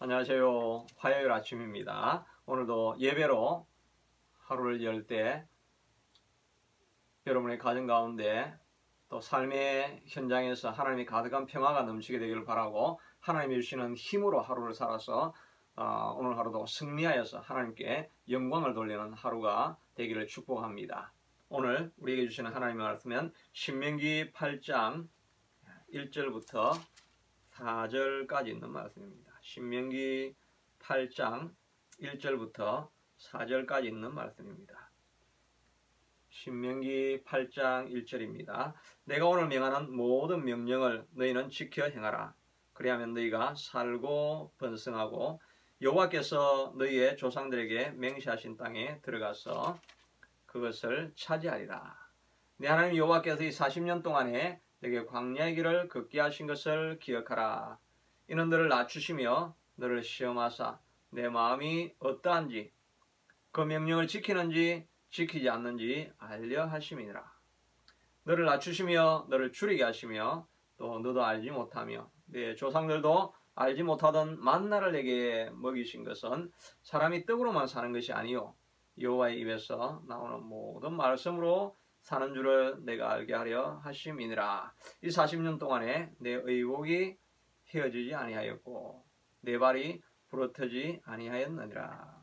안녕하세요. 화요일 아침입니다. 오늘도 예배로 하루를 열 때 여러분의 가정 가운데 또 삶의 현장에서 하나님이 가득한 평화가 넘치게 되기를 바라고, 하나님이 주시는 힘으로 하루를 살아서 오늘 하루도 승리하여서 하나님께 영광을 돌리는 하루가 되기를 축복합니다. 오늘 우리에게 주시는 하나님의 말씀은 신명기 8장 1절부터 4절까지 있는 말씀입니다. 신명기 8장 1절부터 4절까지 있는 말씀입니다. 신명기 8장 1절입니다. 내가 오늘 명하는 모든 명령을 너희는 지켜 행하라. 그리하면 너희가 살고 번성하고 여호와께서 너희의 조상들에게 맹세하신 땅에 들어가서 그것을 차지하리라. 내 하나님 여호와께서 이 40년 동안에 너에게 광야의 길을 걷게 하신 것을 기억하라. 이는 너를 낮추시며 너를 시험하사 내 마음이 어떠한지 그 명령을 지키는지 지키지 않는지 알려 하심이니라. 너를 낮추시며 너를 줄이게 하시며 또 너도 알지 못하며 내 조상들도 알지 못하던 만나를 내게 먹이신 것은 사람이 떡으로만 사는 것이 아니요 여호와의 입에서 나오는 모든 말씀으로 사는 줄을 내가 알게 하려 하심이니라. 이 40년 동안에 내 의복이 헤어지지 아니하였고 내 발이 부러뜨지 아니하였느니라.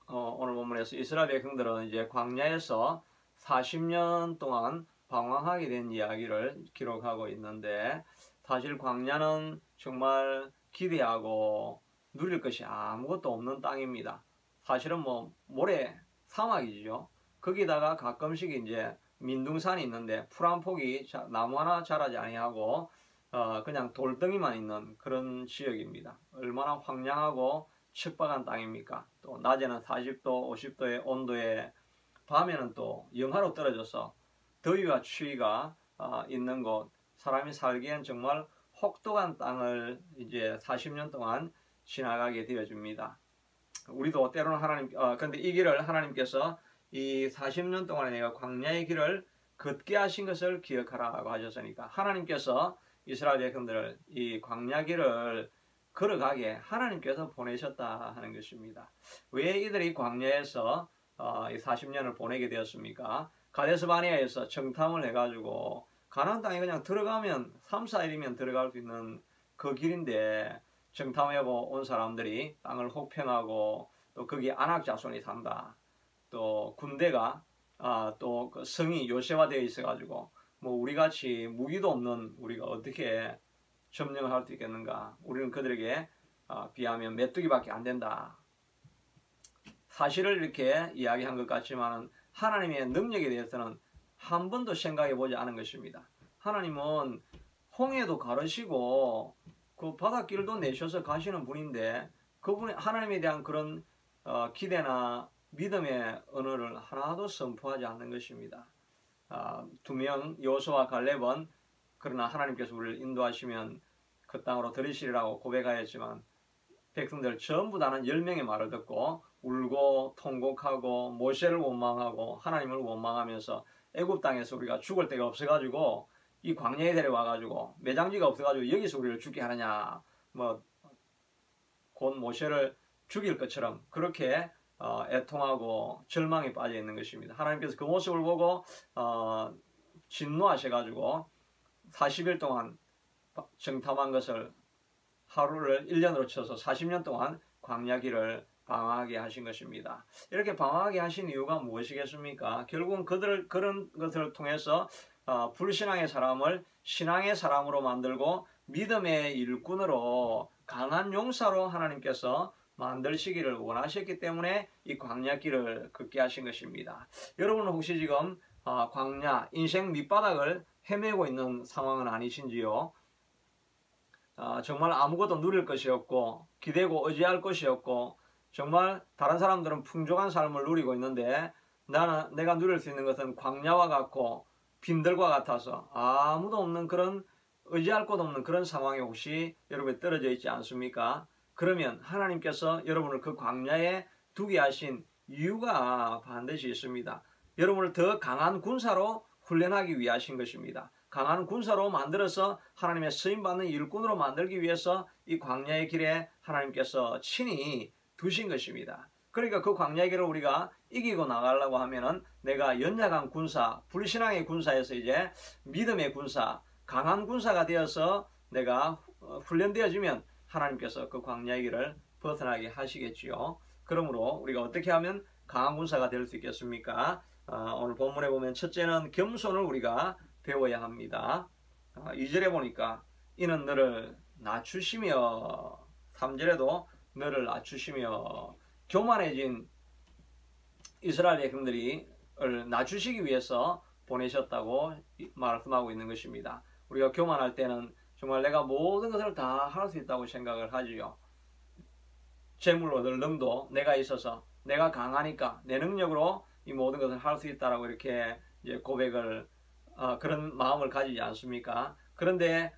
오늘 본문에서 이스라엘 백성들은 이제 광야에서 40년 동안 방황하게 된 이야기를 기록하고 있는데, 사실 광야는 정말 기대하고 누릴 것이 아무것도 없는 땅입니다. 사실은 모래 사막이죠. 거기다가 가끔씩 이제 민둥산이 있는데 풀 한 폭이 나무 하나 자라지 아니하고 그냥 돌덩이만 있는 그런 지역입니다. 얼마나 황량하고 척박한 땅입니까? 또 낮에는 40도, 50도의 온도에 밤에는 또 영하로 떨어져서 더위와 추위가 있는 곳, 사람이 살기엔 정말 혹독한 땅을 이제 40년 동안 지나가게 되어집니다. 우리도 때로는 그런데 이 길을 하나님께서 이 40년 동안에 내가 광야의 길을 걷게 하신 것을 기억하라고 하셨으니까, 하나님께서 이스라엘 백성들을 이 광야 길을 걸어가게 하나님께서 보내셨다 하는 것입니다. 왜 이들이 광야에서 이 40년을 보내게 되었습니까? 가데스 바네아에서 정탐을 해가지고 가나안 땅에 그냥 들어가면 3, 4일이면 들어갈 수 있는 그 길인데, 정탐하고 온 사람들이 땅을 혹평하고 또 거기 아낙 자손이 산다. 또 군대가 또 그 성이 요새화되어 있어가지고 우리같이 무기도 없는 우리가 어떻게 점령을 할 수 있겠는가? 우리는 그들에게 비하면 메뚜기밖에 안 된다. 사실을 이렇게 이야기한 것 같지만 하나님의 능력에 대해서는 한 번도 생각해 보지 않은 것입니다. 하나님은 홍해도 가르시고 그 바닷길도 내셔서 가시는 분인데, 그분이 하나님에 대한 그런 기대나 믿음의 언어를 하나도 선포하지 않는 것입니다. 두 명 여호수아와 갈렙은 그러나 하나님께서 우리를 인도하시면 그 땅으로 들이시리라고 고백하였지만, 백성들 전부 다는 10명의 말을 듣고 울고 통곡하고 모세를 원망하고 하나님을 원망하면서 애굽 땅에서 우리가 죽을 데가 없어가지고 이 광야에 데려와가지고 매장지가 없어가지고 여기서 우리를 죽게 하느냐, 곧 모세를 죽일 것처럼 그렇게 애통하고 절망에 빠져 있는 것입니다. 하나님께서 그 모습을 보고 진노하셔가지고 40일 동안 정탐한 것을 하루를 1년으로 쳐서 40년 동안 광야 길을 방황하게 하신 것입니다. 이렇게 방황하게 하신 이유가 무엇이겠습니까? 결국은 그런 것을 통해서 불신앙의 사람을 신앙의 사람으로 만들고 믿음의 일꾼으로, 강한 용사로 하나님께서 만들시기를 원하셨기 때문에 이 광야 길을 걷게 하신 것입니다. 여러분은 혹시 지금 광야, 인생 밑바닥을 헤매고 있는 상황은 아니신지요? 정말 아무것도 누릴 것이 없고 기대고 의지할 것이 없고, 정말 다른 사람들은 풍족한 삶을 누리고 있는데 내가 누릴 수 있는 것은 광야와 같고 빈들과 같아서 아무도 없는, 그런 의지할 곳 없는 그런 상황에 혹시 여러분이 떨어져 있지 않습니까? 그러면 하나님께서 여러분을 그 광야에 두게 하신 이유가 반드시 있습니다. 여러분을 더 강한 군사로 훈련하기 위하신 것입니다. 강한 군사로 만들어서 하나님의 쓰임받는 일꾼으로 만들기 위해서 이 광야의 길에 하나님께서 친히 두신 것입니다. 그러니까 그 광야의 길을 우리가 이기고 나가려고 하면은 내가 연약한 군사, 불신앙의 군사에서 이제 믿음의 군사, 강한 군사가 되어서 내가 훈련되어지면 하나님께서 그 광야의 길을 벗어나게 하시겠지요. 그러므로 우리가 어떻게 하면 강한 군사가 될 수 있겠습니까? 오늘 본문에 보면 첫째는 겸손을 우리가 배워야 합니다. 2절에 보니까 이는 너를 낮추시며, 3절에도 너를 낮추시며, 교만해진 이스라엘 백성들이 낮추시기 위해서 보내셨다고 말씀하고 있는 것입니다. 우리가 교만할 때는 정말 내가 모든 것을 다 할 수 있다고 생각을 하지요. 재물 얻을 능도 내가 있어서 내가 강하니까 내 능력으로 이 모든 것을 할 수 있다라고 이렇게 이제 고백을 그런 마음을 가지지 않습니까? 그런데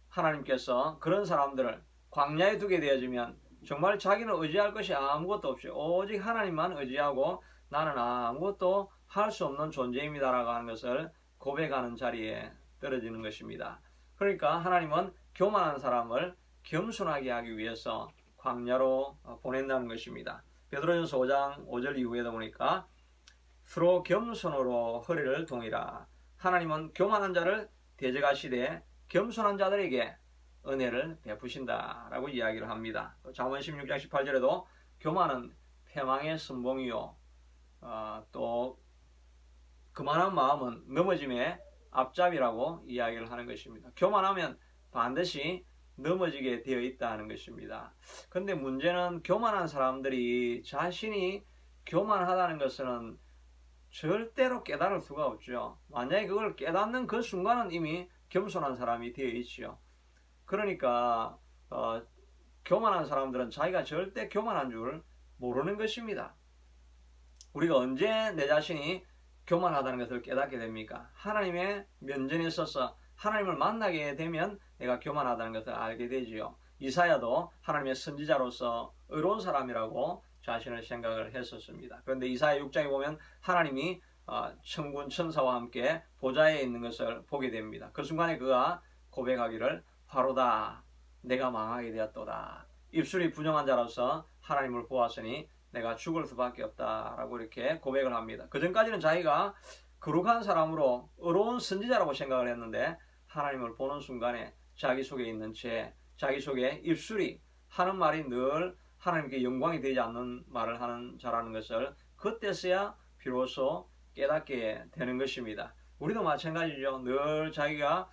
하나님께서 그런 사람들을 광야에 두게 되어지면 정말 자기는 의지할 것이 아무것도 없이 오직 하나님만 의지하고 나는 아무것도 할 수 없는 존재입니다라고 하는 것을 고백하는 자리에 떨어지는 것입니다. 그러니까 하나님은 교만한 사람을 겸손하게 하기 위해서 광야로 보낸다는 것입니다. 베드로전서 5장 5절 이후에도 보니까 서로 겸손으로 허리를 동이라. 하나님은 교만한 자를 대적하시되 겸손한 자들에게 은혜를 베푸신다라고 이야기를 합니다. 잠언 16장 18절에도 교만은 패망의 선봉이요, 또 그만한 마음은 넘어짐의 앞잡이라고 이야기를 하는 것입니다. 교만하면 반드시 넘어지게 되어 있다는 것입니다. 그런데 문제는 교만한 사람들이 자신이 교만하다는 것은 절대로 깨달을 수가 없죠. 만약에 그걸 깨닫는 그 순간은 이미 겸손한 사람이 되어 있지요. 그러니까 교만한 사람들은 자기가 절대 교만한 줄 모르는 것입니다. 우리가 언제 내 자신이 교만하다는 것을 깨닫게 됩니까? 하나님의 면전에 서서 하나님을 만나게 되면 내가 교만하다는 것을 알게 되지요. 이사야도 하나님의 선지자로서 의로운 사람이라고 자신을 생각을 했었습니다. 그런데 이사야 6장에 보면 하나님이 천군 천사와 함께 보좌에 있는 것을 보게 됩니다. 그 순간에 그가 고백하기를 바로다 내가 망하게 되었도다. 입술이 부정한 자로서 하나님을 보았으니 내가 죽을 수밖에 없다라고 이렇게 고백을 합니다. 그전까지는 자기가 거룩한 사람으로 의로운 선지자라고 생각을 했는데 하나님을 보는 순간에 자기 속에 있는 죄, 자기 속에 입술이 하는 말이 늘 하나님께 영광이 되지 않는 말을 하는 자라는 것을 그때서야 비로소 깨닫게 되는 것입니다. 우리도 마찬가지죠. 늘 자기가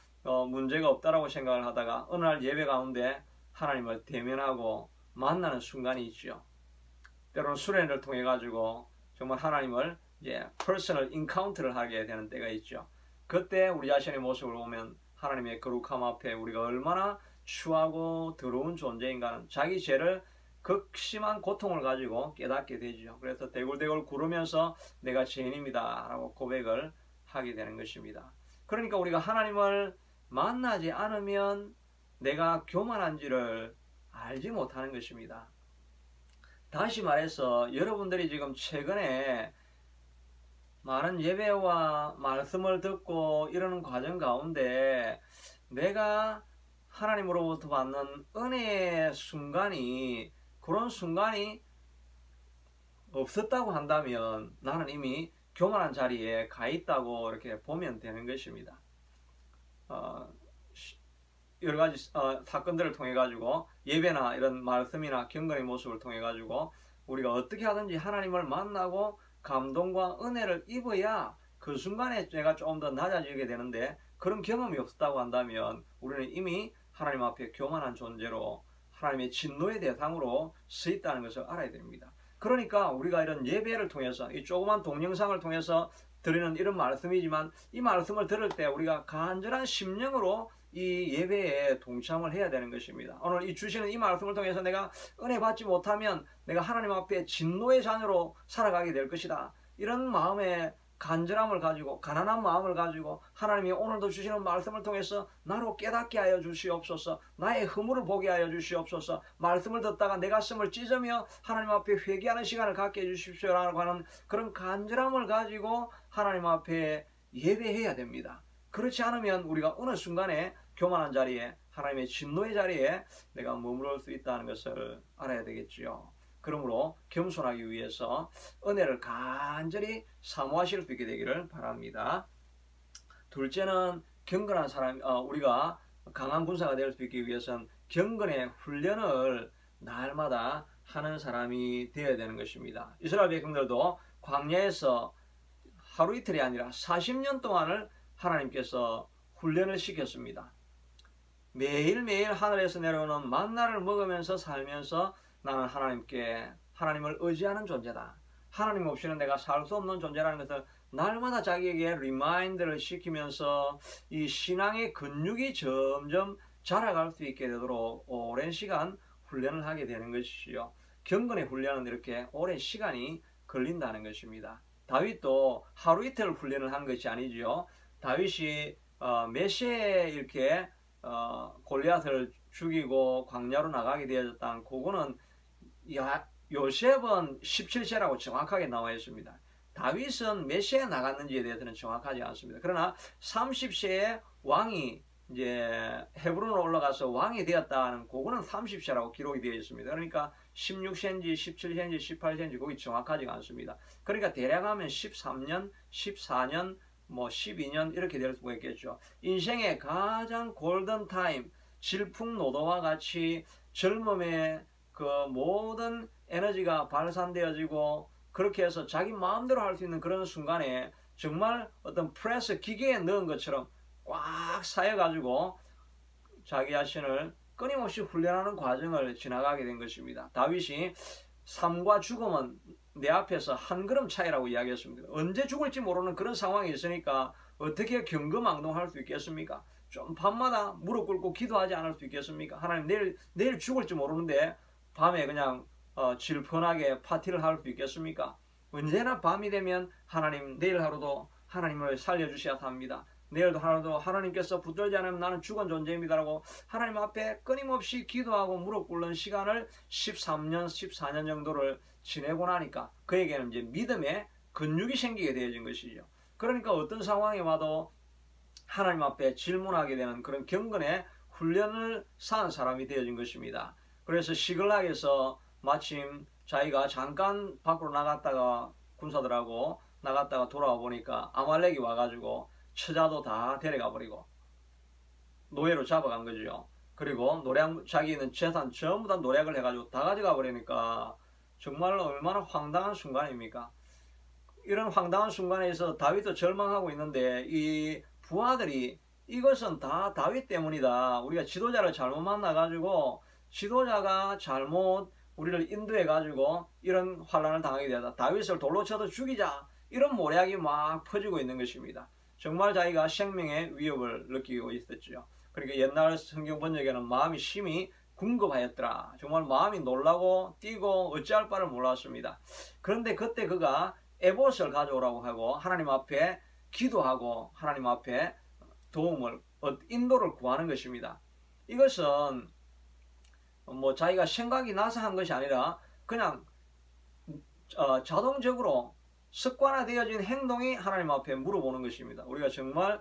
문제가 없다라고 생각을 하다가 어느 날 예배 가운데 하나님을 대면하고 만나는 순간이 있죠. 때로는 수련회를 통해 가지고 정말 하나님을 이제 퍼스널 인카운트를 하게 되는 때가 있죠. 그때 우리 자신의 모습을 보면 하나님의 거룩함 앞에 우리가 얼마나 추하고 더러운 존재인가는 자기 죄를 극심한 고통을 가지고 깨닫게 되죠. 그래서 대굴대굴 구르면서 내가 죄인입니다 라고 고백을 하게 되는 것입니다. 그러니까 우리가 하나님을 만나지 않으면 내가 교만한지를 알지 못하는 것입니다. 다시 말해서 여러분들이 지금 최근에 많은 예배와 말씀을 듣고 이러는 과정 가운데 내가 하나님으로부터 받는 은혜의 순간이 그런 순간이 없었다고 한다면 나는 이미 교만한 자리에 가 있다고 이렇게 보면 되는 것입니다. 여러 가지 사건들을 통해 가지고 예배나 이런 말씀이나 경건의 모습을 통해 가지고 우리가 어떻게 하든지 하나님을 만나고 감동과 은혜를 입어야 그 순간에 내가 좀 더 낮아지게 되는데 그런 경험이 없었다고 한다면 우리는 이미 하나님 앞에 교만한 존재로 하나님의 진노의 대상으로 서 있다는 것을 알아야 됩니다. 그러니까 우리가 이런 예배를 통해서 이 조그만 동영상을 통해서 드리는 이런 말씀이지만 이 말씀을 들을 때 우리가 간절한 심령으로 이 예배에 동참을 해야 되는 것입니다. 오늘 이 주시는 이 말씀을 통해서 내가 은혜 받지 못하면 내가 하나님 앞에 진노의 자녀로 살아가게 될 것이다. 이런 마음의 간절함을 가지고 가난한 마음을 가지고 하나님이 오늘도 주시는 말씀을 통해서 나로 깨닫게 하여 주시옵소서. 나의 허물을 보게 하여 주시옵소서. 말씀을 듣다가 내 가슴을 찢으며 하나님 앞에 회개하는 시간을 갖게 해주십시오라고 하는 그런 간절함을 가지고 하나님 앞에 예배해야 됩니다. 그렇지 않으면 우리가 어느 순간에 교만한 자리에, 하나님의 진노의 자리에 내가 머무를 수 있다는 것을 알아야 되겠지요. 그러므로 겸손하기 위해서 은혜를 간절히 사모하실 수 있게 되기를 바랍니다. 둘째는 경건한 사람, 우리가 강한 군사가 될 수 있기 위해서는 경건의 훈련을 날마다 하는 사람이 되어야 되는 것입니다. 이스라엘 백성들도 광야에서 하루 이틀이 아니라 40년 동안을 하나님께서 훈련을 시켰습니다. 매일매일 하늘에서 내려오는 만나를 먹으면서 살면서 나는 하나님을 의지하는 존재다. 하나님 없이는 내가 살 수 없는 존재라는 것을 날마다 자기에게 리마인드를 시키면서 이 신앙의 근육이 점점 자라갈 수 있게 되도록 오랜 시간 훈련을 하게 되는 것이요. 경건의 훈련은 이렇게 오랜 시간이 걸린다는 것입니다. 다윗도 하루 이틀 훈련을 한 것이 아니지요. 다윗이 메시에 이렇게 골리앗을 죽이고 광야로 나가게 되었다는 그거는 요셉은 17세라고 정확하게 나와 있습니다. 다윗은 몇 세에 나갔는지에 대해서는 정확하지 않습니다. 그러나 30세에 왕이 이제 헤브론으로 올라가서 왕이 되었다는 그거는 30세라고 기록이 되어 있습니다. 그러니까 16세인지 17세인지 18세인지 거기 정확하지가 않습니다. 그러니까 대략 하면 13년, 14년, 뭐 12년 이렇게 될 수가 있겠죠. 인생의 가장 골든 타임, 질풍노도와 같이 젊음의 그 모든 에너지가 발산되어지고 그렇게 해서 자기 마음대로 할 수 있는 그런 순간에 정말 어떤 프레스 기계에 넣은 것처럼 꽉 쌓여가지고 자기 자신을 끊임없이 훈련하는 과정을 지나가게 된 것입니다. 다윗이 삶과 죽음은 내 앞에서 한 걸음 차이라고 이야기했습니다. 언제 죽을지 모르는 그런 상황이 있으니까 어떻게 경거망동할 수 있겠습니까? 좀 밤마다 무릎 꿇고 기도하지 않을 수 있겠습니까? 하나님 내일 죽을지 모르는데 밤에 그냥 질펀하게 파티를 할 수 있겠습니까? 언제나 밤이 되면 하나님 내일 하루도 하나님을 살려주셔야 합니다. 내일도 하루도 하나님께서 붙들지 않으면 나는 죽은 존재입니다라고 하나님 앞에 끊임없이 기도하고 무릎 꿇는 시간을 13년, 14년 정도를 지내고 나니까 그에게는 이제 믿음의 근육이 생기게 되어진 것이죠. 그러니까 어떤 상황에 와도 하나님 앞에 질문하게 되는 그런 경건의 훈련을 쌓은 사람이 되어진 것입니다. 그래서 시글락에서 마침 자기가 잠깐 밖으로 나갔다가 군사들하고 나갔다가 돌아와 보니까 아말렉이 와가지고 처자도 다 데려가 버리고 노예로 잡아간 거죠. 그리고 자기는 재산 전부 다 노략을 해가지고 다 가져가 버리니까 정말 얼마나 황당한 순간입니까? 이런 황당한 순간에서 다윗도 절망하고 있는데 이 부하들이 이것은 다 다윗 때문이다. 우리가 지도자를 잘못 만나가지고 지도자가 잘못 우리를 인도해가지고 이런 환란을 당하게 되었다. 다윗을 돌로 쳐서 죽이자. 이런 모략이 막 퍼지고 있는 것입니다. 정말 자기가 생명의 위협을 느끼고 있었죠. 그러니까 옛날 성경 번역에는 마음이 심히 궁금하였더라. 정말 마음이 놀라고 뛰고 어찌할 바를 몰랐습니다. 그런데 그때 그가 에봇을 가져오라고 하고 하나님 앞에 기도하고 하나님 앞에 도움을 인도를 구하는 것입니다. 이것은 뭐 자기가 생각이 나서 한 것이 아니라 그냥 자동적으로 습관화되어진 행동이 하나님 앞에 물어보는 것입니다. 우리가 정말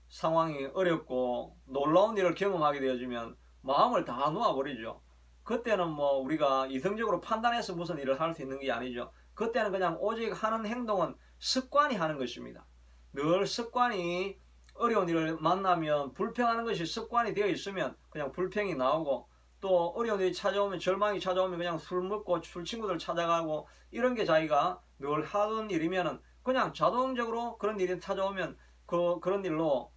상황이 어렵고 놀라운 일을 경험하게 되어지면 마음을 다 놓아버리죠. 그때는 뭐 우리가 이성적으로 판단해서 무슨 일을 할 수 있는 게 아니죠. 그때는 그냥 오직 하는 행동은 습관이 하는 것입니다. 늘 습관이 어려운 일을 만나면 불평하는 것이 습관이 되어 있으면 그냥 불평이 나오고 또 어려운 일이 찾아오면 절망이 찾아오면 그냥 술 먹고 술 친구들 찾아가고 이런 게 자기가 늘 하던 일이면은 그냥 자동적으로 그런 일이 찾아오면 그런 일로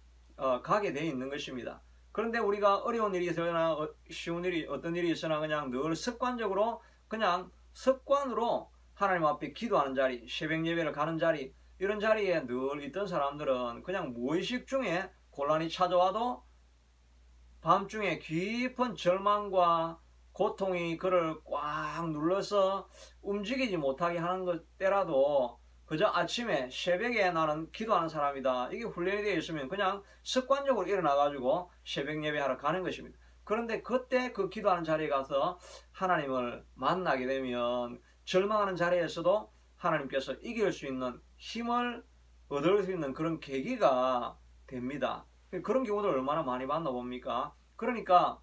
가게 되어 있는 것입니다. 그런데 우리가 어려운 일이 있으나 쉬운 일이 어떤 일이 있으나 그냥 늘 습관적으로 그냥 습관으로 하나님 앞에 기도하는 자리, 새벽 예배를 가는 자리 이런 자리에 늘 있던 사람들은 그냥 무의식 중에 곤란이 찾아와도 밤중에 깊은 절망과 고통이 그를 꽉 눌러서 움직이지 못하게 하는 것 때라도 그저 아침에 새벽에 나는 기도하는 사람이다. 이게 훈련이 되어 있으면 그냥 습관적으로 일어나가지고 새벽 예배하러 가는 것입니다. 그런데 그때 그 기도하는 자리에 가서 하나님을 만나게 되면 절망하는 자리에서도 하나님께서 이길 수 있는 힘을 얻을 수 있는 그런 계기가 됩니다. 그런 경우도 얼마나 많이 만나봅니까? 그러니까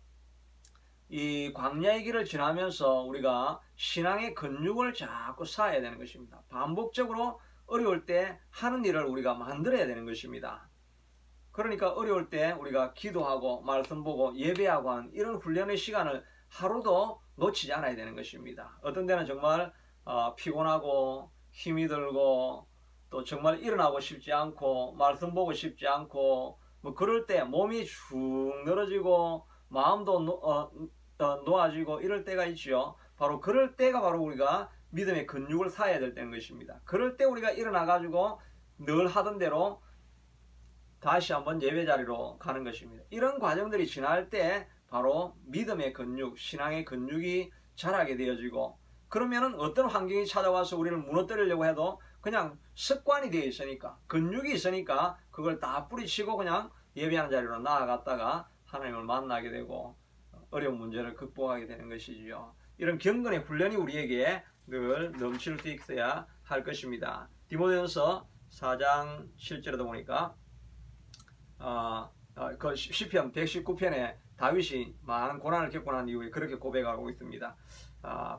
이 광야의 길을 지나면서 우리가 신앙의 근육을 자꾸 쌓아야 되는 것입니다. 반복적으로 어려울 때 하는 일을 우리가 만들어야 되는 것입니다. 그러니까 어려울 때 우리가 기도하고 말씀 보고 예배하고 하는 이런 훈련의 시간을 하루도 놓치지 않아야 되는 것입니다. 어떤 때는 정말 피곤하고 힘이 들고 또 정말 일어나고 싶지 않고 말씀 보고 싶지 않고 뭐 그럴 때 몸이 축 늘어지고 마음도 놓아지고 이럴 때가 있지요. 바로 그럴 때가 바로 우리가 믿음의 근육을 쌓아야 될 때인 것입니다. 그럴 때 우리가 일어나 가지고 늘 하던 대로 다시 한번 예배 자리로 가는 것입니다. 이런 과정들이 지날 때 바로 믿음의 근육, 신앙의 근육이 자라게 되어지고, 그러면은 어떤 환경이 찾아와서 우리를 무너뜨리려고 해도 그냥 습관이 되어 있으니까, 근육이 있으니까 그걸 다 뿌리치고 그냥 예배하는 자리로 나아갔다가 하나님을 만나게 되고 어려운 문제를 극복하게 되는 것이지요. 이런 경건의 훈련이 우리에게 늘 넘칠 수 있어야 할 것입니다. 디모데전서 4장 7절에도 보니까 그 시편 119편에 다윗이 많은 고난을 겪고 난 이후에 그렇게 고백하고 있습니다.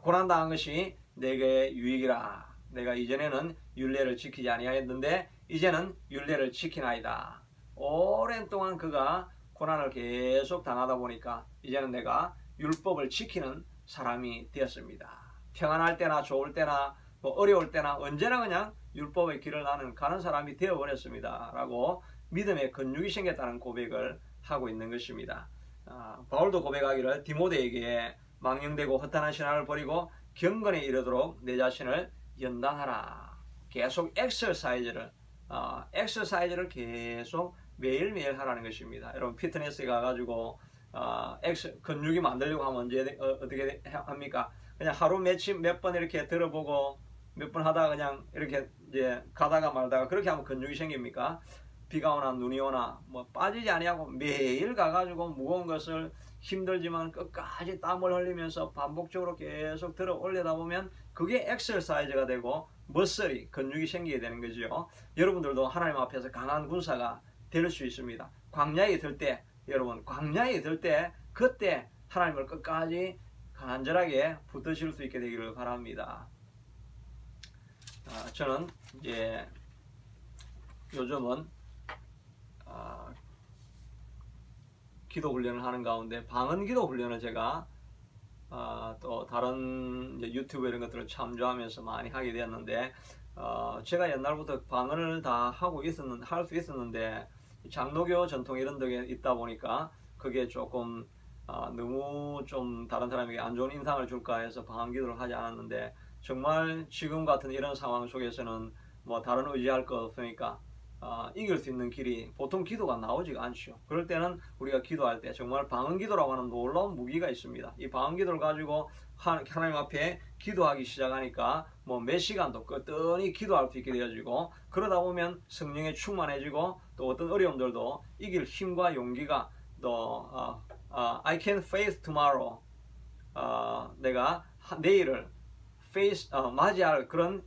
고난당한 것이 내게 유익이라. 내가 이전에는 율례를 지키지 아니하였는데 이제는 율례를 지키나이다. 오랜 동안 그가 고난을 계속 당하다 보니까 이제는 내가 율법을 지키는 사람이 되었습니다. 평안할 때나 좋을 때나 뭐 어려울 때나 언제나 그냥 율법의 길을 나는 가는 사람이 되어버렸습니다. 라고 믿음의 근육이 생겼다는 고백을 하고 있는 것입니다. 바울도 고백하기를 디모데에게 망령되고 허탄한 신앙을 버리고 경건에 이르도록 내 자신을 연단하라. 계속 엑서사이즈를 계속 매일매일 하라는 것입니다. 여러분 피트니스에 가가지고 근육이 만들려고 하면 어떻게 합니까? 그냥 하루 몇 번 이렇게 들어보고 몇 번 하다가 그냥 이렇게 이제 가다가 말다가 그렇게 하면 근육이 생깁니까? 비가 오나 눈이 오나 뭐 빠지지 아니하고 매일 가가지고 무거운 것을 힘들지만 끝까지 땀을 흘리면서 반복적으로 계속 들어 올리다 보면 그게 엑서사이즈가 되고 머슬이 근육이 생기게 되는 거죠. 여러분들도 하나님 앞에서 강한 군사가 될 수 있습니다. 광야에 들 때, 여러분 광야에 들 때 그때 하나님을 끝까지 간절하게 붙드실 수 있게 되기를 바랍니다. 저는 이제 요즘은 기도 훈련을 하는 가운데 방언 기도 훈련을 제가 또 다른 유튜브 이런 것들을 참조하면서 많이 하게 되었는데 제가 옛날부터 방언을 다 할 수 있었는데 장로교 전통 이런 데 있다 보니까 그게 조금 너무 좀 다른 사람에게 안 좋은 인상을 줄까 해서 방언 기도를 하지 않았는데 정말 지금 같은 이런 상황 속에서는 뭐 다른 의지할 것 없으니까 이길 수 있는 길이 보통 기도가 나오지가 않죠. 그럴 때는 우리가 기도할 때 정말 방언 기도라고 하는 놀라운 무기가 있습니다. 이 방언 기도를 가지고 하나님 앞에 기도하기 시작하니까 뭐 몇 시간도 끄떡이 기도할 수 있게 되어지고 그러다 보면 성령에 충만해지고 또 어떤 어려움들도 이길 힘과 용기가 또 I can face tomorrow 내가 내일을 맞이할 그런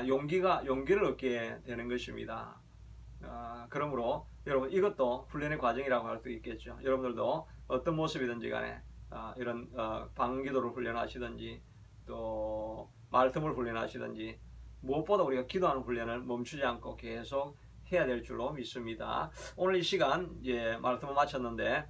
용기를 얻게 되는 것입니다. 그러므로 여러분 이것도 훈련의 과정이라고 할 수 있겠죠. 여러분들도 어떤 모습이든지 간에 이런 방언기도를 훈련하시든지 또 말씀을 훈련하시든지 무엇보다 우리가 기도하는 훈련을 멈추지 않고 계속 해야 될 줄로 믿습니다. 오늘 이 시간 말씀을 마쳤는데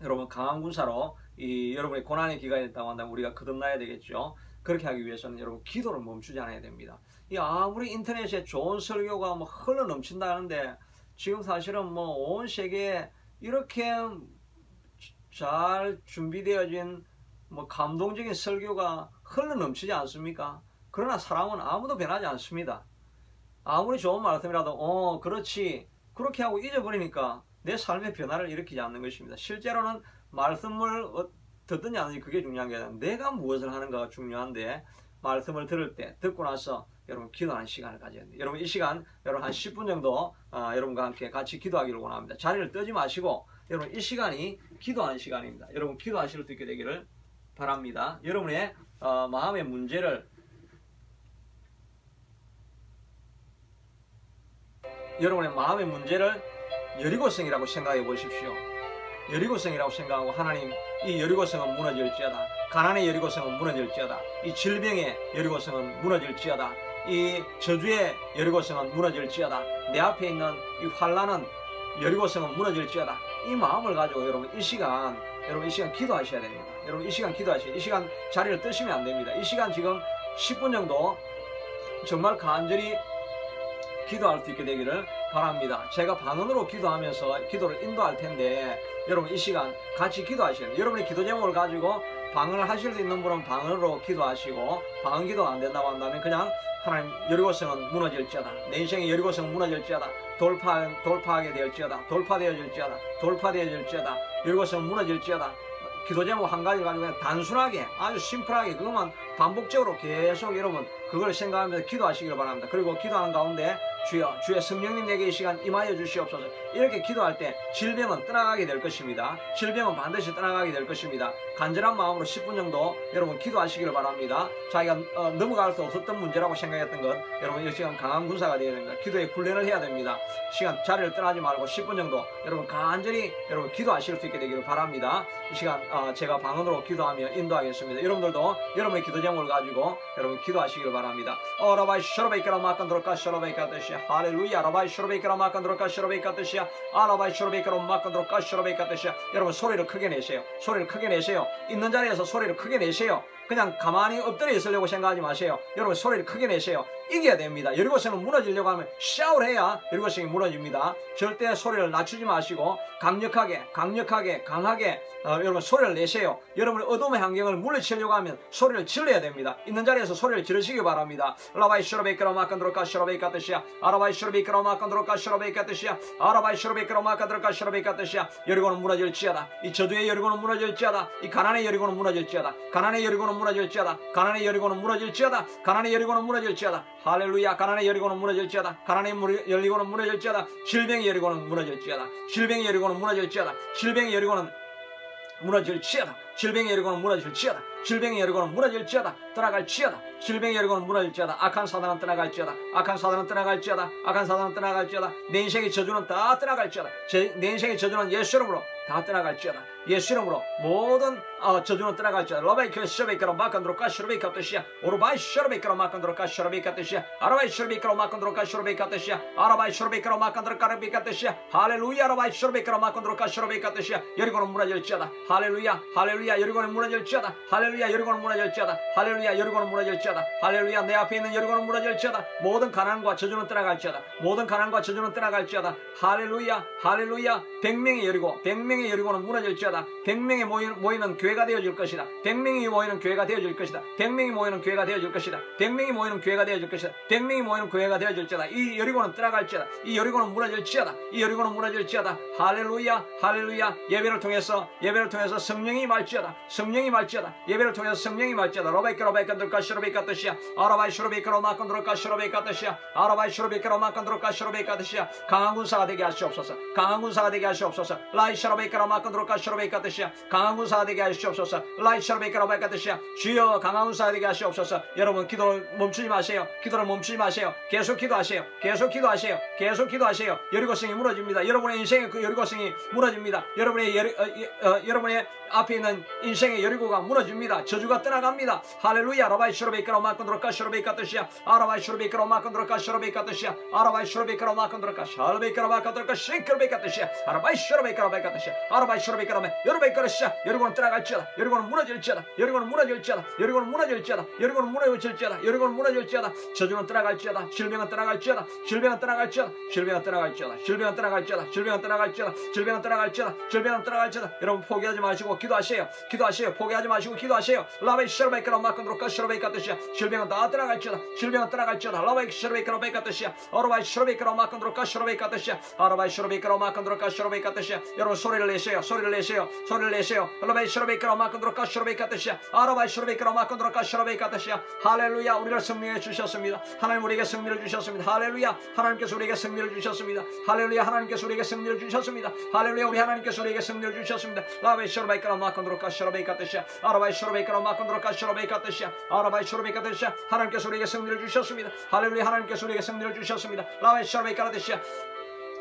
여러분 강한 군사로 여러분의 고난의 기간이 있다고 한다면 우리가 거듭나야 되겠죠. 그렇게 하기 위해서는 여러분 기도를 멈추지 않아야 됩니다. 아무리 인터넷에 좋은 설교가 뭐 흘러 넘친다는데 지금 사실은 뭐 온 세계에 이렇게 잘 준비되어진 뭐 감동적인 설교가 흘러 넘치지 않습니까? 그러나 사람은 아무도 변하지 않습니다. 아무리 좋은 말씀이라도 그렇지 그렇게 하고 잊어버리니까 내 삶의 변화를 일으키지 않는 것입니다. 실제로는 말씀을 듣든지 안 듣든지 그게 중요한 게 아니라 내가 무엇을 하는가가 중요한데 말씀을 들을 때 듣고 나서 여러분 기도하는 시간을 가져야 돼요. 여러분 이 시간 여러분 한 10분 정도 여러분과 함께 같이 기도하기를 원합니다. 자리를 뜨지 마시고 여러분 이 시간이 기도하는 시간입니다. 여러분 기도하실 수 있게 되기를 바랍니다. 여러분의 마음의 문제를 여러분의 마음의 문제를 여리고성이라고 생각해 보십시오. 여리고성이라고 생각하고 하나님 이 여리고성은 무너질지어다. 가난의 여리고성은 무너질지어다. 이 질병의 여리고성은 무너질지어다. 이 저주의 여리고성은 무너질지어다. 내 앞에 있는 이 환난은 여리고성은 무너질지어다. 이 마음을 가지고 여러분 이 시간 기도하셔야 됩니다. 여러분 이 시간 기도하셔야, 이 시간 자리를 뜨시면 안 됩니다. 이 시간 지금 10분 정도 정말 간절히 기도할 수 있게 되기를 바랍니다. 제가 방언으로 기도하면서 기도를 인도할 텐데 여러분 이 시간 같이 기도하셔야 돼요. 여러분의 기도 제목을 가지고 방언을 하실 수 있는 분은 방언으로 기도하시고, 방언 기도가 안 된다고 한다면 그냥 하나님 여리고성은 무너질지어다. 내 인생의 여리고성은 무너질지어다. 돌파하게 될지어다. 돌파되어질지어다. 여리고성은 무너질지어다. 기도 제목 한 가지 가지고 그냥 단순하게 아주 심플하게 그것만 반복적으로 계속 여러분 그걸 생각하면서 기도하시길 바랍니다. 그리고 기도하는 가운데 주여 성령님 내게 이 시간 임하여 주시옵소서. 이렇게 기도할 때 질병은 떠나가게 될 것입니다. 질병은 반드시 떠나가게 될 것입니다. 간절한 마음으로 10분 정도 여러분 기도하시기를 바랍니다. 자기가 넘어갈 수 없었던 문제라고 생각했던 것, 여러분 이 시간 강한 군사가 되어야 됩니다. 기도의 훈련을 해야 됩니다. 시간 자리를 떠나지 말고 10분 정도 여러분 간절히 여러분 기도하실 수 있게 되기를 바랍니다. 이 시간 제가 방언으로 기도하며 인도하겠습니다. 여러분들도 여러분의 기도 제목을 가지고 여러분 기도하시기를 바랍니다. 라바이 쇼로베이카라 마칸드로카 쇼로베이카듯이 할렐루야. 라바이 쇼로베이카라 마칸드로카 쇼로베이카듯이 아라바이 쇼로베이카라 마칸드로카 쇼로베이카듯이. 여러분 소리를 크게 내세요. 소리를 크게 내세요. 있는 자리에서 소리를 크게 내세요. 그냥 가만히 엎드려 있으려고 생각하지 마세요. 여러분 소리를 크게 내세요. 이겨야 됩니다. 여리고성은 무너지려고 하면 샤우를 해야 여리고성이 무너집니다. 절대 소리를 낮추지 마시고 강하게 여러분 소리를 내세요. 여러분의 어둠의 환경을 물리치려고 하면 소리를 질러야 됩니다. 있는 자리에서 소리를 지르시기 바랍니다. 라바이 쇼로베이카라 마칸드로카 쇼로베이카듯이야. 아라바이 쇼로베이카라 마칸드로카 쇼로베이카듯이야. 아라바이 쇼로베이카라 마칸드로카 쇼로베이카듯이야. 여리고는 무너질지어다. 이 저주의 여리고는 무너질지어다. 이 가난의 여리고는 무너질지어다. 가난의 여리고는 무너질지어다. 가난의 여리고는 무너질지어다. 가난의 여리고는 무너질지어다. 할렐루야. 가난의 여리고는 무너질지어다. 가난의 여리고는 무너질지어다. 질병의 여리고는 무너질지어다. 질병의 여리고는 무너질지어다. 질병의 여리고는 무너질지어다. 질병의 여리고는 무너질지어다. 질병의 여리고는 무너질지어다. 떠나갈지어다. 질병의 여리고는 무너질지어다. 악한 사단은 떠나갈지어다. 악한 사단은 떠나갈지어다. 악한 사단은 떠나갈지어다. 내 인생의 저주는 다 떠나갈지어다. 내 인생의 저주는 예수 이름으로 다 떠나갈지어다. 예수 이름으로 모든 저주는 떠나갈지어다. 라바이크 쇼베이카로 마칸드로카 쇼베이카듯이야. 오르바이 쇼베이카로 마칸드로카 쇼베이카듯이야. 아라바이 쇼베이카로 마칸드로카 쇼베이카듯이야. 아라바이 쇼베이카로 마칸드로카 쇼베이카듯이야. 할렐루야. 아라바이 쇼베이카로 마칸드로카 쇼베이카듯이야. 여리고는 무너질지어다. 할렐루야. 할렐루야. 여리고는 무너질지어다. 할렐루야. 여리고는 무너질지어다. 할렐루야. 여리고는 무너질지어다. 할렐루야. 내 앞에 있는 여리고는 무너질지어다. 모든 가난과 저주는 떠나갈지어다. 모든 가난과 저주는 떠나갈지어다. 할렐루야. 할렐루야. 100명의 여리고, 100명의 여리고는 무너질지어다. 100명이 모이는 교회가 되어질 것이다. 100명이 모이는 교회가 되어질 것이다. 100명이 모이는 교회가 되어질 것이다. 100명이 모이는 교회가 되어질 것이다. 100명이 모이는 교회가 되어질지어다. 이 여리고는 떠나갈지어다. 이 여리고는 무너질지어다. 이 여리고는 무너질지어다. 할렐루야. 할렐루야. 예배를 통해서 성령이 말지어다. 성령이 말지어다. 예배를 통해서 성령이 말지어다. 로베이카로베이카드로카 쇼로베이카듯이야. 아라바이 쇼로베이카로 마칸드로카 쇼로베이카듯이야. 아라바이 쇼로베이카로 마칸드로카 쇼로베이카듯이야. 강한 군사가 되게 하시옵소서. 강한 군사가 되게 하시옵소서. 라이 쇼로베이카로 마칸드로카 쇼로베이카듯이야. 강한 군사가 되게 하시옵소서. 라이 쇼로베이카로 베이카듯이야. 주여 강한 군사가 되게 하시옵소서. 여러분 기도를 멈추지 마세요. 기도를 멈추지 마세요. 계속 기도하세요. 계속 기도하세요. 계속 기도하세요. 여리고성이 무너집니다. 여러분의 인생의 그 여리고성이 무너집니다. 여러분의 앞에 있는 인생의 여리고가 무너집니다. 저주가 떠나갑니다. 할렐루야. 라바이 쇼로베이카로 마칸드로카 쇼로베이카듯이야. 아라바이 쇼로베이카로 마칸드로카 쇼로베이카듯이야. 아라바이 쇼로베이카로 마칸드로카 쇼로베이카로 마칸드로카 싱크로베이카듯이야. 아라바이 쇼로베이카로 베이카듯이야. 아라바이 쇼로베이카로 여로베이카듯이야. 여리고는 떠나갈지어다. 여리고는 무너질지어다. 여리고는 무너질지어다. 여리고는 무너질지어다. 여리고는 무너질지어다. 여리고는 무너질지어다. 저주는 떠나갈지어다. 질병은 떠나갈지어다. 질병은 떠나갈지어다. 질병은 떠나갈지어다. 질병은 떠나갈지어다. 질병은 떠나갈지어다. 질병은 떠나갈지어다. 질병은 떠나갈지어다. 여러분 포기하지 마시고 기도하세요. 기도하세요. 포기하지 마시고 기도하세요. 라바이 쇼로베이카로 마칸드로카 쇼로베이카듯이야. 질병은 다 떠나갈지어다. 질병은 떠나갈지어다. 라바이 쇼로베이카로 베이카듯이야. 아라바이 쇼로베이카로 마칸드로카 쇼로베이카듯이야. 아라바이 쇼로베이카로 마칸드로카 쇼로베이카듯이야. 여러분 소리를 내세요. 소리를 내세요. 소리를 내세요. 라바이 쇼로베이카로 마칸드로카 쇼로베이카듯이야. 아라바이 쇼로베이카로 마칸드로카 쇼로베이카듯이야. 할렐루야. 우리를 승리해 주셨습니다. 하나님 우리에게 승리를 주셨습니다. 할렐루야. 하나님께서 우리에게 승리를 주셨습니다. 할렐루야. 하나님께서 우리에게 승리를 주셨습니다. 할렐루야. 우리 하나님께서 우리에게 승리를 주셨습니다. 라바이 쇼로베이카로 마칸드로카 마콘드로카시로베이카테시아 아라바이시로베이카로 마콘드로카시로베이카테시아 아라바이시로베이카테시아 하나님께서 우리에게 승리를 주셨습니다. 할렐루야. 하나님께서 우리에게 승리를 주셨습니다. 라바이시로베이카라테시아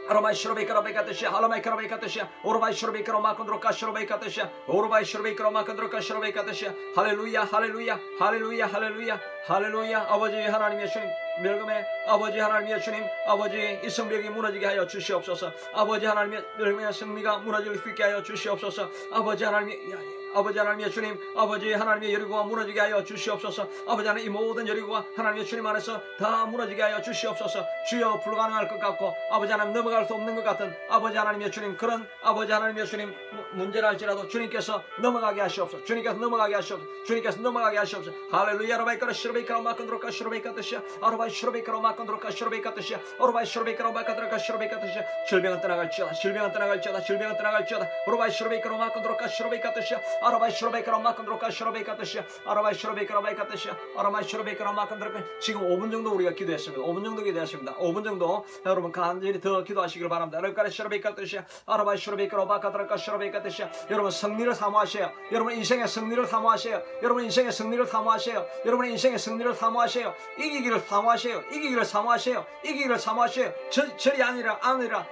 아라바이시로베이카라베이카테시아 할라마이카라베이카테시아 오르바이시로베이카로 마콘드로카시로베이카테시아 오르바이시로베이카로 마콘드로카시로베이카테시아 할렐루야. 할렐루야. 할렐루야. 할렐루야. 할렐루야. 아버지 하나님의 주님 멸금의 아버지 하나님의 주님 아버지 이 성벽이 무너지게 하여 주시옵소서. 아버지 하나님의 멸금의 승리가 무너질 수 있게 하여 주시옵소서. 아버지 하나님의 주님 아버지 하나님의 여리고가 무너지게 하여 주시옵소서. 아버지 하나님 이 모든 여리고가 하나님의 주님 안에서 다 무너지게 하여 주시옵소서. 주여 불가능할 것 같고 아버지 하나님 넘어갈 수 없는 것 같은 아버지 하나님의 주님 그런 아버지 하나님의 주님 문제라 할지라도 주님께서 넘어가게 하시옵소서. 주님께서 넘어가게 하시옵소서. 주님께서 넘어가게 하시옵소서. 할렐루야. 라바이카라 시로베이카라 마콘드로카 시로베이카테시아 아라바이 시로베이카라 마콘드로카 시로베이카테시아 오르바이 시로베이카라 마콘드로카 시로베이카테시아 질병은 떠나갈지어다. 질병은 떠나갈지어다. 질병은 떠나갈지어다. 오르바이 시로베이카라 마콘드로카 시로베이카테시아 아라바이 시로베이카라 마콘드로카 시로베이카테시아 아라바이 시로베이카라 마이카테시아 아라바이 시로베이카라 마콘드로카 지금 5분 정도 우리가 기도했습니다. 5분 정도 기도했습니다. 5분 정도 여러분 간절히 더 기도하시길 바랍니다. 르카라 시로베이카테시아 아라바이 시로베이카라 마콘드로카 시로베이카테시아 여러분 승리를 사모하세요. 여러분 인생의 승리를 사모하세요. 여러분 인생의 승리를 사모하세요. 여러분 인생의 승리를 사모하세요. 이기기를 사모하세요. 이기기를 사모하세요. 이기기를 사모하세요. 절이 아니라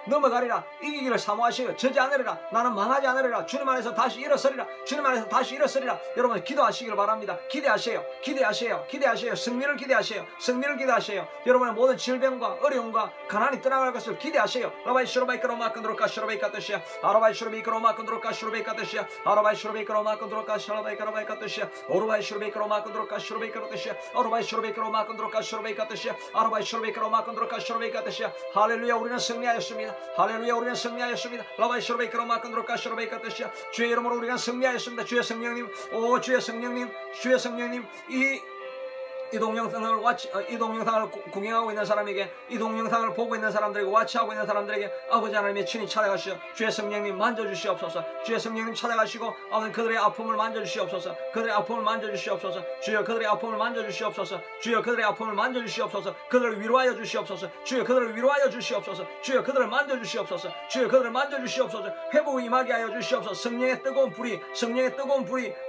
넘어가리라. 이기기를 사모하세요. 저지 않으리라. 나는 망하지 않으리라. 주님 안에서 다시 일어서리라. 주님 안에서 다시 일어서리라. 여러분 기도하시길 바랍니다. 기대하세요. 기대하세요. 기대하세요. 승리를 기대하세요. 승리를 기대하세요. 여러분의 모든 질병과 어려움과 가난이 떠나갈 것을 기대하세요. 라바이 시로베이카로 마콘드로카 시로베이카테시아 아라바이 시로베이카로 마콘드로카 시로베이카테시아 아라바이 시로베이카로 마콘드로카 시로베이카테시아 오르바이 시로베이카로 마콘드로카 시로베이카테시아 오르바이 시로베이카로 마콘드로카 시로베이카테시아 아라바이 시로베이카로 마콘드로카 시로베이카테시아 할렐루야. 우리는 승리하였습니다. 할렐루야. 우리는 승리하였습니다. 라바이 시로베이카로 마콘드로카 시로베이카테시아 주의 이름으로 우리가 승리하였습니다. 주의 성령님 오 주의 성령님 주의 성령님 이 동영상을 구경하고 있는 사람에게 이 동영상을 보고 있는 사람들에게 와치하고 있는 사람들에게 아버지 하나님의 친히 찾아가시오. 주의 성령님 만져주시옵소서. 주의 성령님 찾아가시고 아버지 그들의 아픔을 만져주시옵소서. 그들의 아픔을 만져주시옵소서. 주여 그들의 아픔을 만져주시옵소서. 주여 그들의 아픔을 만져주시옵소서. 그들을 위로하여 주시옵소서. 주여 그들을 위로하여 주시옵소서. 주여 그들을 만져주시옵소서. 주여 그들을 만져주시옵소서. 회복이 임하게 하여 주시옵소서. 성령의 뜨거운 불이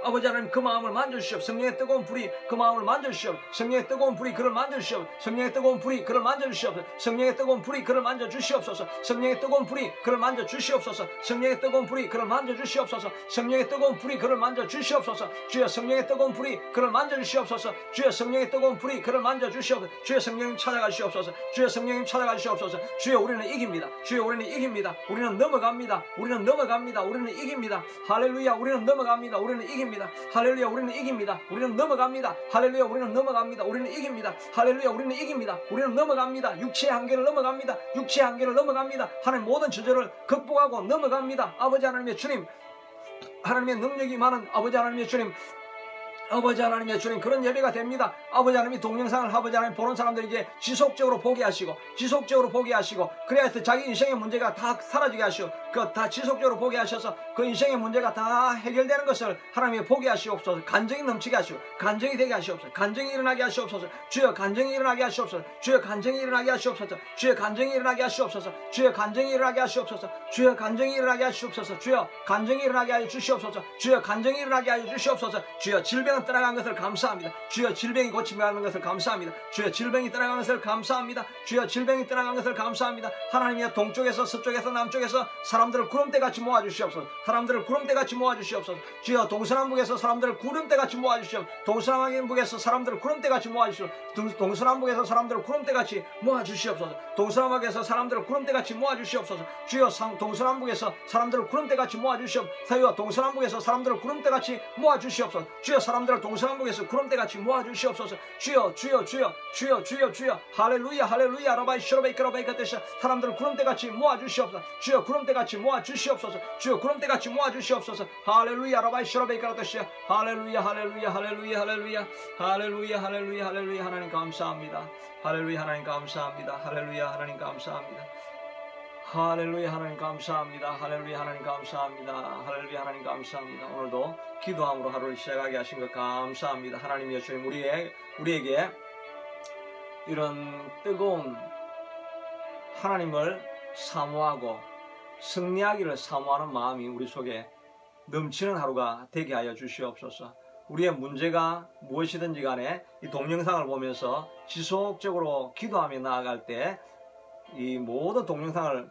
아버지 하나님 그 마음을 만져주시옵소서. 성령의 뜨거운 불이 그 마음을 만져주시옵소서. 성령의 뜨거운 불이 그를 만져주시옵소서. 성령의 뜨거운 불이 그를 만져주시옵소서. 성령의 뜨거운 불이 그를 만져주시옵소서. 성령의 뜨거운 불이 그를 만져주시옵소서. 성령의 뜨거운 불이 그를 만져주시옵소서. 성령의 뜨거운 불이 그를 만져주시옵소서. 주여 성령의 뜨거운 불이 그를 만져주시옵소서. 주여 성령의 뜨거운 불이 그를 만져주시옵소서. 주여 성령님 찾아가시옵소서. 주여 성령님 찾아가시옵소서. 주여 우리는 이깁니다. 주여 우리는 이깁니다. 우리는 넘어갑니다. 우리는 넘어갑니다. 우리는 이깁니다. 할렐루야. 우리는 넘어갑니다. 우리는 이깁니다. 할렐루야. 우리는 이깁니다. 우리는 넘어갑니다. 할렐루야. 우리는 넘어갑니다. 우리는 이깁니다. 할렐루야. 우리는 이깁니다. 우리는 넘어갑니다. 육체의 한계를 넘어갑니다. 육체의 한계를 넘어갑니다. 하나님 모든 저절을 극복하고 넘어갑니다. 아버지 하나님의 주님 하나님의 능력이 많은 아버지 하나님의 주님 그런 예배가 됩니다. 아버지 하나님이 동영상을 아버지 하나님 보는 사람들에게 지속적으로 보게 하시고 그래야 해서 자기 인생의 문제가 다 사라지게 하시고 다 지속적으로 보게 하셔서 그 인생의 문제가 다 해결되는 것을 하나님이 보게 하시옵소서. 간증이 넘치게 하시고 간증이 되게 하시옵소서. 간증이 일어나게 하시옵소서. 주여 간증이 일어나게 하시옵소서. 주여 간증이 일어나게 하시옵소서. 주여 간증이 일어나게 하시옵소서. 주여 간증이 일어나게 하시옵소서. 주여 간증이 일어나게 하시옵소서. 주여 간증이 일어나게 하여 주시옵소서. 주여 간증이 일어나게 하여 주시옵소서. 주여 질병은 떠나간 것을 감사합니다. 주여 질병이 고침하는 것을 감사합니다. 주여 질병이 떠나간 것을 감사합니다. 주여 질병이 떠나간 것을 감사합니다. 하나님의 동쪽에서 서쪽에서 남쪽에서 사람들을 구름대같이 모아주시옵소서. 사람들을 구름대같이 모아주시옵소서. 주여 동서남북에서 사람들을 구름대같이 모아주시옵소서. 동서남북에서 사람들을 구름대같이 모아주시옵소서. 동서남북에서 사람들을 구름대같이 모아주시옵소서. 동서남북에서 사람들을 구름대같이 모아주시옵소서. 주여 동서남북에서 사람들을 구름대같이 모아주시옵소서. 동서남북에서 사람들을 구름대같이 모아주시옵소서. 주여 사람들을 동서남북에서 구름대같이 모아주시옵소서. 주여 할렐루야 할렐루야 라바이 시로베이카라바이카테시아 사람들을 구름대같이 모아주시옵소서. 주여 구름대같이 모아주시옵소서. 주여 구름대같이 모아주시옵소서. 할렐루야 라바이 시로베이카라테시아 할렐루야 할렐루야 할렐루야 할렐루야 할렐루야 할렐루야 할렐루야 하나님 감사합니다. 할렐루야 하나님 감사합니다. 할렐루야 하나님 감사합니다. 할렐루야 하나님 감사합니다. 할렐루야 하나님 감사합니다. 할렐루야 하나님 감사합니다. 오늘도 기도함으로 하루를 시작하게 하신 것 감사합니다. 하나님이여 주님 우리에게 이런 뜨거운 하나님을 사모하고 승리하기를 사모하는 마음이 우리 속에 넘치는 하루가 되게 하여 주시옵소서. 우리의 문제가 무엇이든지 간에 이 동영상을 보면서 지속적으로 기도하며 나아갈 때 이 모든 동영상을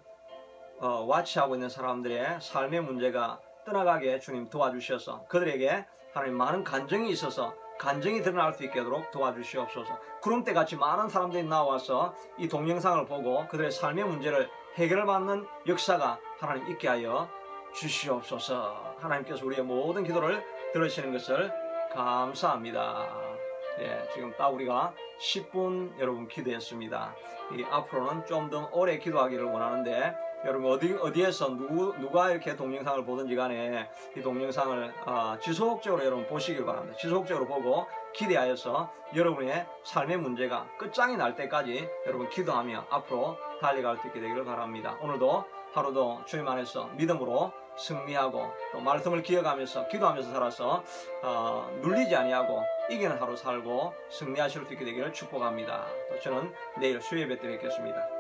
와치하고 있는 사람들의 삶의 문제가 떠나가게 주님 도와주셔서 그들에게 하나님 많은 간증이 있어서 간증이 드러날 수 있도록 도와주시옵소서. 구름대같이 많은 사람들이 나와서 이 동영상을 보고 그들의 삶의 문제를 해결받는 역사가 하나님 있게 하여 주시옵소서. 하나님께서 우리의 모든 기도를 들으시는 것을 감사합니다. 예, 지금 딱 우리가 10분 여러분 기도했습니다. 앞으로는 좀 더 오래 기도하기를 원하는데 여러분 어디에서 누가 이렇게 동영상을 보든지 간에 이 동영상을 지속적으로 여러분 보시길 바랍니다. 지속적으로 보고 기대하여서 여러분의 삶의 문제가 끝장이 날 때까지 여러분 기도하며 앞으로 달려갈 수 있게 되기를 바랍니다. 오늘도 하루도 주님 안에서 믿음으로 승리하고 또 말씀을 기억하면서 기도하면서 살아서 눌리지 아니하고 이기는 하루 살고 승리하실 수 있게 되기를 축복합니다. 또 저는 내일 수요예배 때 뵙겠습니다.